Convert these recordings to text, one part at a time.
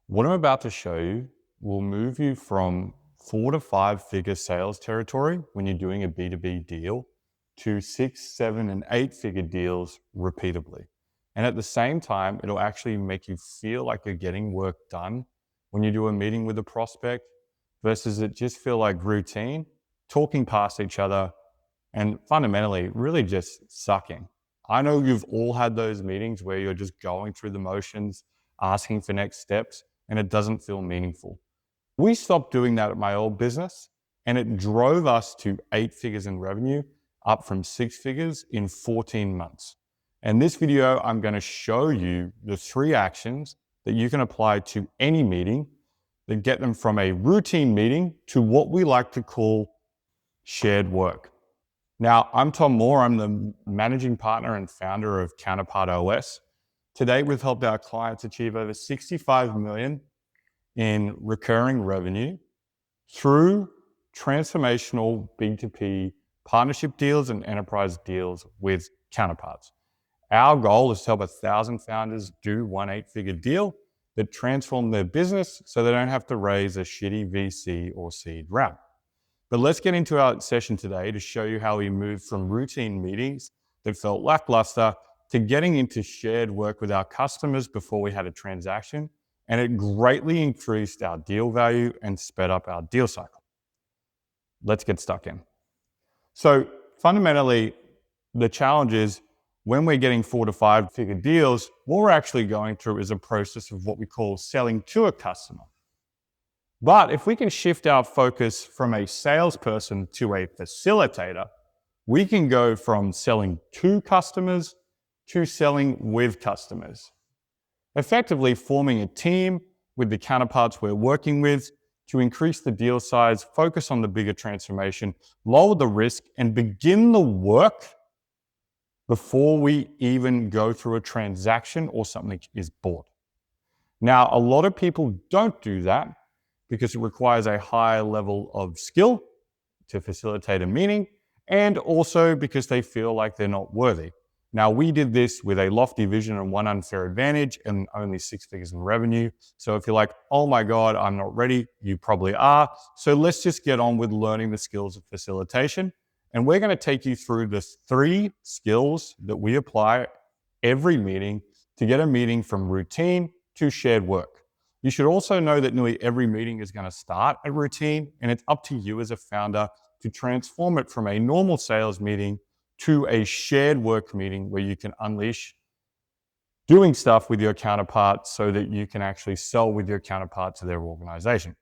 What I'm about to show you will move you from 4 to 5 figure sales territory when you're doing a B2B deal to 6, 7, and 8 figure deals repeatably. And at the same time, it'll actually make you feel like you're getting work done when you do a meeting with a prospect versus it just feel like routine, talking past each other, and fundamentally really just sucking. I know you've all had those meetings where you're just going through the motions, asking for next steps, and it doesn't feel meaningful. We stopped doing that at my old business, and it drove us to 8 figures in revenue, up from 6 figures in 14 months. In this video, I'm going to show you the 3 actions that you can apply to any meeting that get them from a routine meeting to what we like to call shared work. Now, I'm Tom Moore. I'm the managing partner and founder of CounterpartOS. Today, we've helped our clients achieve over 65 million in recurring revenue through transformational B2B partnership deals and enterprise deals with counterparts. Our goal is to help 1,000 founders do one 8-figure deal that transform their business so they don't have to raise a shitty VC or seed round. But let's get into our session today to show you how we moved from routine meetings that felt lackluster to getting into shared work with our customers before we had a transaction, and it greatly increased our deal value and sped up our deal cycle. Let's get stuck in. So fundamentally, the challenge is when we're getting 4 to 5 figure deals, what we're actually going through is a process of what we call selling to a customer. But if we can shift our focus from a salesperson to a facilitator, we can go from selling to customers to selling with customers. Effectively forming a team with the counterparts we're working with to increase the deal size, focus on the bigger transformation, lower the risk, and begin the work before we even go through a transaction or something is bought. Now, a lot of people don't do that because it requires a high level of skill to facilitate a meeting, and also because they feel like they're not worthy. Now, we did this with a lofty vision and one unfair advantage and only 6 figures in revenue. So if you're like, oh my God, I'm not ready, you probably are. So let's just get on with learning the skills of facilitation. And we're going to take you through the 3 skills that we apply every meeting to get a meeting from routine to shared work. You should also know that nearly every meeting is going to start at routine, and it's up to you as a founder to transform it from a normal sales meeting to a shared work meeting where you can unleash doing stuff with your counterparts so that you can actually sell with your counterpart to their organization.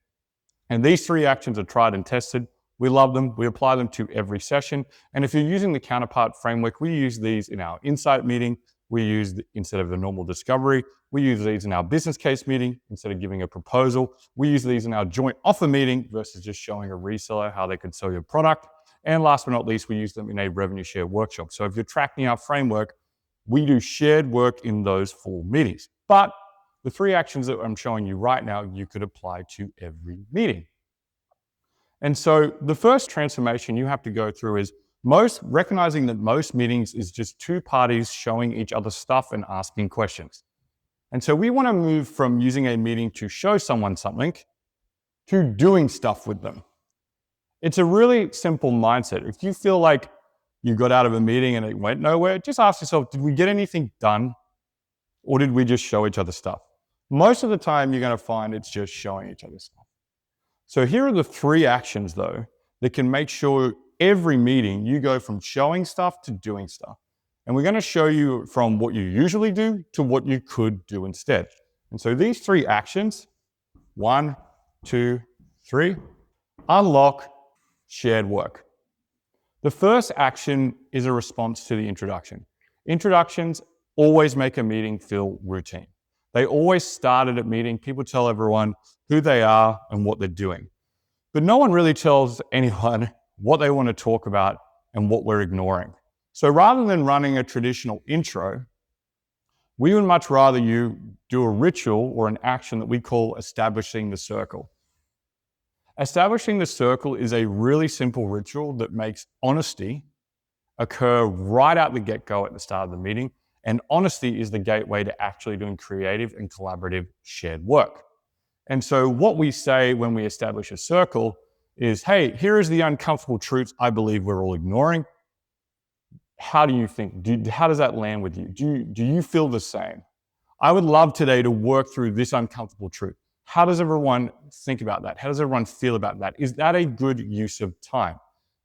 And these 3 actions are tried and tested. We love them. We apply them to every session. And if you're using the counterpart framework, we use these in our insight meeting. We use, instead of the normal discovery, we use these in our business case meeting instead of giving a proposal. We use these in our joint offer meeting versus just showing a reseller how they could sell your product. And last but not least, we use them in a revenue share workshop. So if you're tracking our framework, we do shared work in those 4 meetings. But the 3 actions that I'm showing you right now, you could apply to every meeting. And so the first transformation you have to go through is recognizing that most meetings is just 2 parties showing each other stuff and asking questions. And so we want to move from using a meeting to show someone something to doing stuff with them. It's a really simple mindset. If you feel like you got out of a meeting and it went nowhere, just ask yourself, did we get anything done? Or did we just show each other stuff? Most of the time, you're going to find it's just showing each other stuff. So here are the 3 actions, though, that can make sure every meeting you go from showing stuff to doing stuff. And we're going to show you from what you usually do to what you could do instead. And so these 3 actions, 1, 2, 3, unlock shared work. The first action is a response to the introduction. Introductions always make a meeting feel routine. They always start at a meeting. People tell everyone who they are and what they're doing. But no one really tells anyone what they want to talk about and what we're ignoring. So rather than running a traditional intro, we would much rather you do a ritual or an action that we call establishing the circle. Establishing the circle is a really simple ritual that makes honesty occur right out the get-go at the start of the meeting. And honesty is the gateway to actually doing creative and collaborative shared work. And so what we say when we establish a circle is, hey, here is the uncomfortable truths I believe we're all ignoring. How do you think? How does that land with you? Do you feel the same? I would love today to work through this uncomfortable truth. How does everyone think about that? How does everyone feel about that? Is that a good use of time?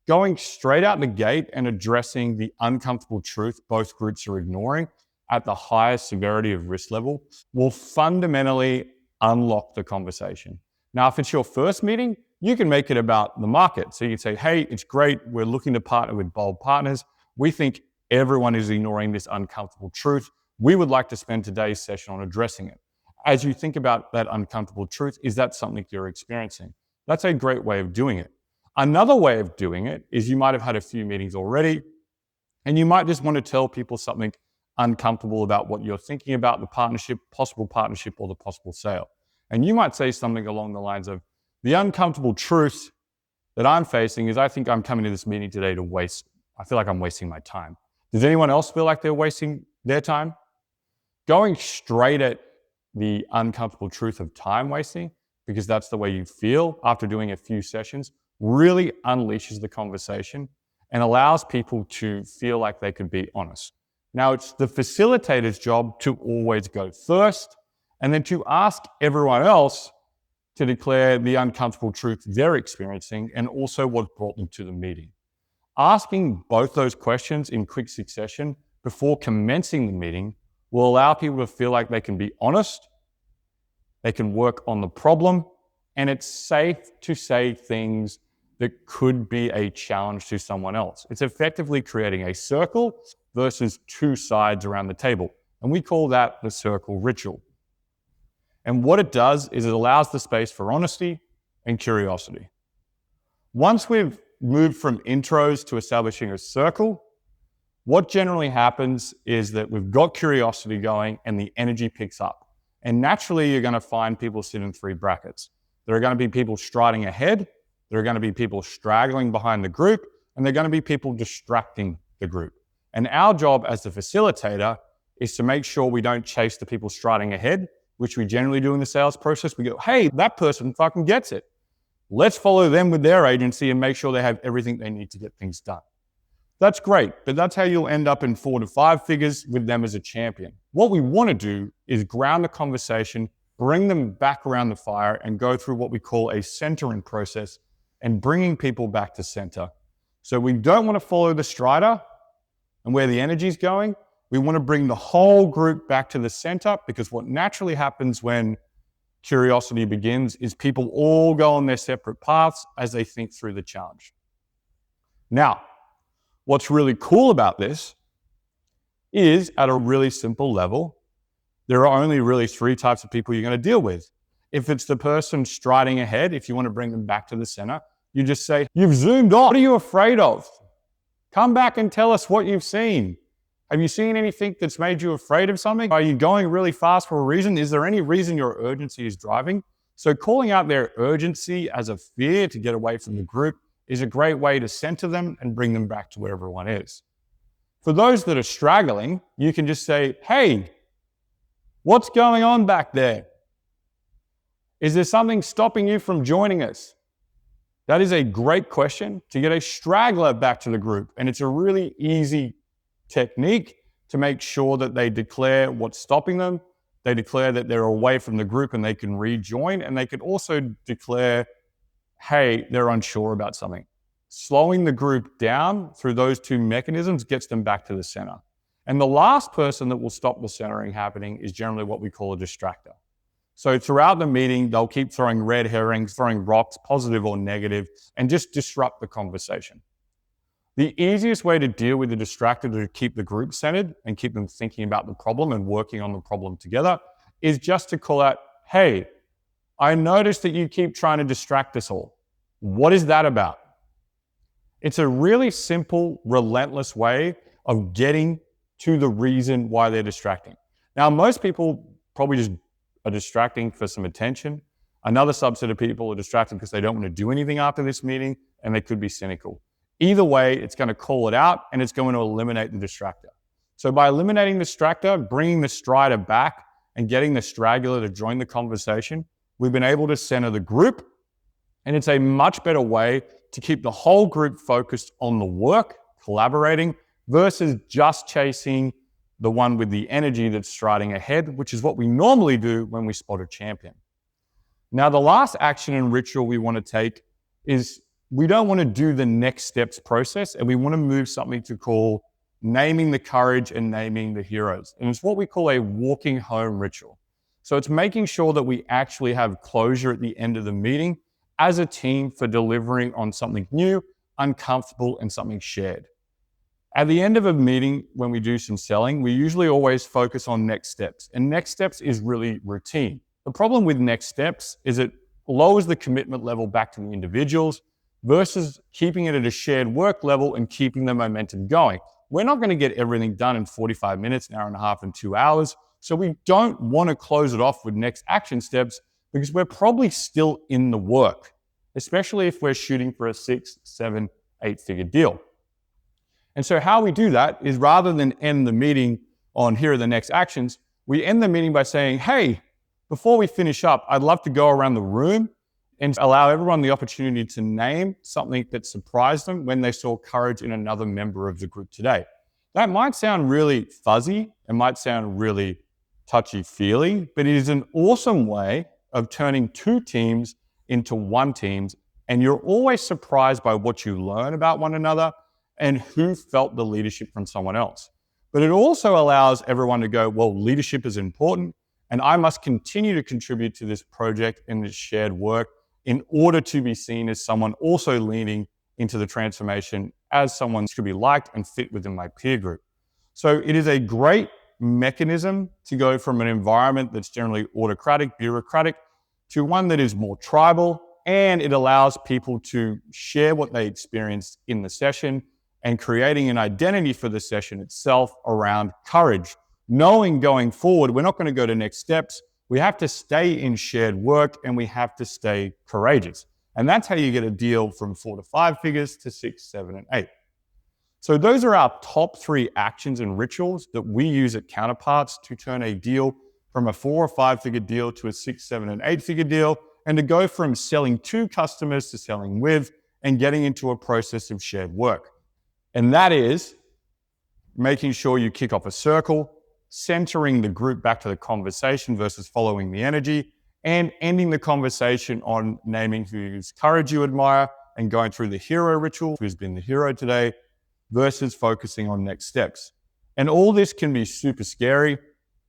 Going straight out the gate and addressing the uncomfortable truth both groups are ignoring at the highest severity of risk level will fundamentally unlock the conversation. Now, if it's your first meeting, you can make it about the market. So you can say, hey, it's great. We're looking to partner with bold partners. We think everyone is ignoring this uncomfortable truth. We would like to spend today's session on addressing it. As you think about that uncomfortable truth, is that something you're experiencing? That's a great way of doing it. Another way of doing it is you might have had a few meetings already, and you might just want to tell people something uncomfortable about what you're thinking about the partnership, possible partnership, or the possible sale. And you might say something along the lines of, the uncomfortable truth that I'm facing is I think I'm coming to this meeting today to I feel like I'm wasting my time. Does anyone else feel like they're wasting their time? Going straight at the uncomfortable truth of time wasting, because that's the way you feel after doing a few sessions, really unleashes the conversation and allows people to feel like they could be honest. Now, it's the facilitator's job to always go first and then to ask everyone else to declare the uncomfortable truth they're experiencing and also what brought them to the meeting. Asking both those questions in quick succession before commencing the meeting will allow people to feel like they can be honest, they can work on the problem, and it's safe to say things that could be a challenge to someone else. It's effectively creating a circle versus two sides around the table. And we call that the circle ritual. And what it does is it allows the space for honesty and curiosity. Once we've moved from intros to establishing a circle, what generally happens is that we've got curiosity going and the energy picks up. And naturally, you're going to find people sit in three brackets. There are going to be people striding ahead, there are going to be people straggling behind the group, and there are going to be people distracting the group. And our job as the facilitator is to make sure we don't chase the people striding ahead, which we generally do in the sales process. We go, hey, that person fucking gets it. Let's follow them with their agency and make sure they have everything they need to get things done. That's great, but that's how you'll end up in 4 to 5 figures with them as a champion. What we want to do is ground the conversation, bring them back around the fire, and go through what we call a centering process and bringing people back to center. So we don't want to follow the strider and where the energy is going. We want to bring the whole group back to the center, because what naturally happens when curiosity begins is people all go on their separate paths as they think through the challenge. Now, what's really cool about this is, at a really simple level, there are only really 3 types of people you're going to deal with. If it's the person striding ahead, if you want to bring them back to the center, you just say, you've zoomed off. What are you afraid of? Come back and tell us what you've seen. Have you seen anything that's made you afraid of something? Are you going really fast for a reason? Is there any reason your urgency is driving? So calling out their urgency as a fear to get away from the group is a great way to center them and bring them back to where everyone is. For those that are straggling, you can just say, hey, what's going on back there? Is there something stopping you from joining us? That is a great question to get a straggler back to the group. And it's a really easy technique to make sure that they declare what's stopping them. They declare that they're away from the group and they can rejoin. And they can also declare, hey, they're unsure about something. Slowing the group down through those 2 mechanisms gets them back to the center. And the last person that will stop the centering happening is generally what we call a distractor. So throughout the meeting, they'll keep throwing red herrings, throwing rocks, positive or negative, and just disrupt the conversation. The easiest way to deal with the distractor to keep the group centered and keep them thinking about the problem and working on the problem together is just to call out, hey, I noticed that you keep trying to distract us all. What is that about? It's a really simple, relentless way of getting to the reason why they're distracting. Now, most people probably just are distracting for some attention. Another subset of people are distracted because they don't want to do anything after this meeting, and they could be cynical. Either way, it's going to call it out and it's going to eliminate the distractor. So by eliminating the distractor, bringing the strider back and getting the straggler to join the conversation, we've been able to center the group, and it's a much better way to keep the whole group focused on the work, collaborating, versus just chasing the one with the energy that's striding ahead, which is what we normally do when we spot a champion. Now, the last action and ritual we want to take is we don't want to do the next steps process, and we want to move something to call naming the courage and naming the heroes. And it's what we call a walking home ritual. So it's making sure that we actually have closure at the end of the meeting as a team for delivering on something new, uncomfortable, and something shared. At the end of a meeting, when we do some selling, we usually always focus on next steps. And next steps is really routine. The problem with next steps is it lowers the commitment level back to the individuals versus keeping it at a shared work level and keeping the momentum going. We're not going to get everything done in 45 minutes, an hour and a half, and 2 hours. So we don't want to close it off with next action steps because we're probably still in the work, especially if we're shooting for a 6, 7, 8-figure deal. And so how we do that is rather than end the meeting on here are the next actions, we end the meeting by saying, hey, before we finish up, I'd love to go around the room and allow everyone the opportunity to name something that surprised them when they saw courage in another member of the group today. That might sound really fuzzy, it might sound really touchy-feely, but it is an awesome way of turning two teams into one team, and you're always surprised by what you learn about one another and who felt the leadership from someone else. But it also allows everyone to go, well, leadership is important, and I must continue to contribute to this project and this shared work in order to be seen as someone also leaning into the transformation as someone should be liked and fit within my peer group. So it is a great mechanism to go from an environment that's generally autocratic, bureaucratic, to one that is more tribal, and it allows people to share what they experienced in the session and creating an identity for the session itself around courage. Knowing going forward, we're not going to go to next steps. We have to stay in shared work and we have to stay courageous. And that's how you get a deal from 4 to 5 figures to 6, 7, and 8. So those are our top 3 actions and rituals that we use at Counterparts to turn a deal from a 4 or 5 figure deal to a 6, 7, and 8 figure deal, and to go from selling to customers to selling with and getting into a process of shared work. And that is making sure you kick off a circle, centering the group back to the conversation versus following the energy, and ending the conversation on naming whose courage you admire and going through the hero ritual, who's been the hero today, versus focusing on next steps. And all this can be super scary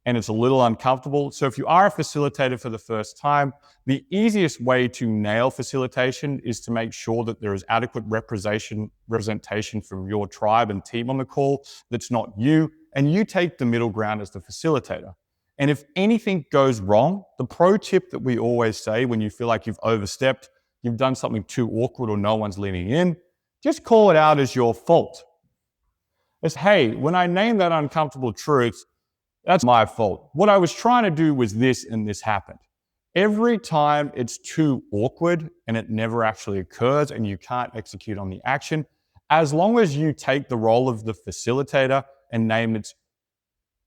and it's a little uncomfortable. So if you are a facilitator for the first time, the easiest way to nail facilitation is to make sure that there is adequate representation from your tribe and team on the call that's not you, and you take the middle ground as the facilitator. And if anything goes wrong, the pro tip that we always say when you feel like you've overstepped, you've done something too awkward or no one's leaning in, just call it out as your fault. It's, hey, when I name that uncomfortable truth, that's my fault. What I was trying to do was this and this happened. Every time it's too awkward and it never actually occurs and you can't execute on the action, as long as you take the role of the facilitator and name it's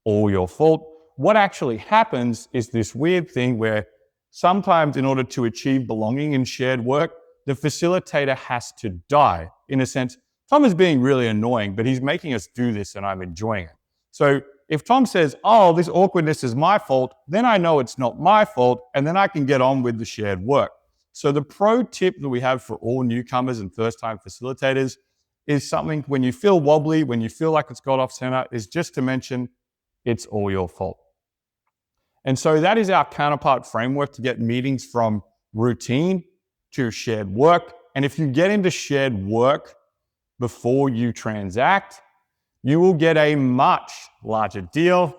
all your fault, what actually happens is this weird thing where sometimes in order to achieve belonging in shared work, the facilitator has to die. In a sense, Tom is being really annoying, but he's making us do this and I'm enjoying it. So if Tom says, oh, this awkwardness is my fault, then I know it's not my fault, and then I can get on with the shared work. So the pro tip that we have for all newcomers and first-time facilitators is something when you feel wobbly, when you feel like it's got off center, is just to mention it's all your fault. And so that is our counterpart framework to get meetings from routine to shared work. And if you get into shared work before you transact, you will get a much larger deal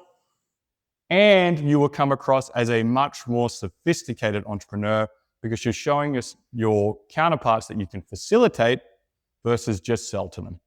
and you will come across as a much more sophisticated entrepreneur because you're showing us your counterparts that you can facilitate versus just sell to them.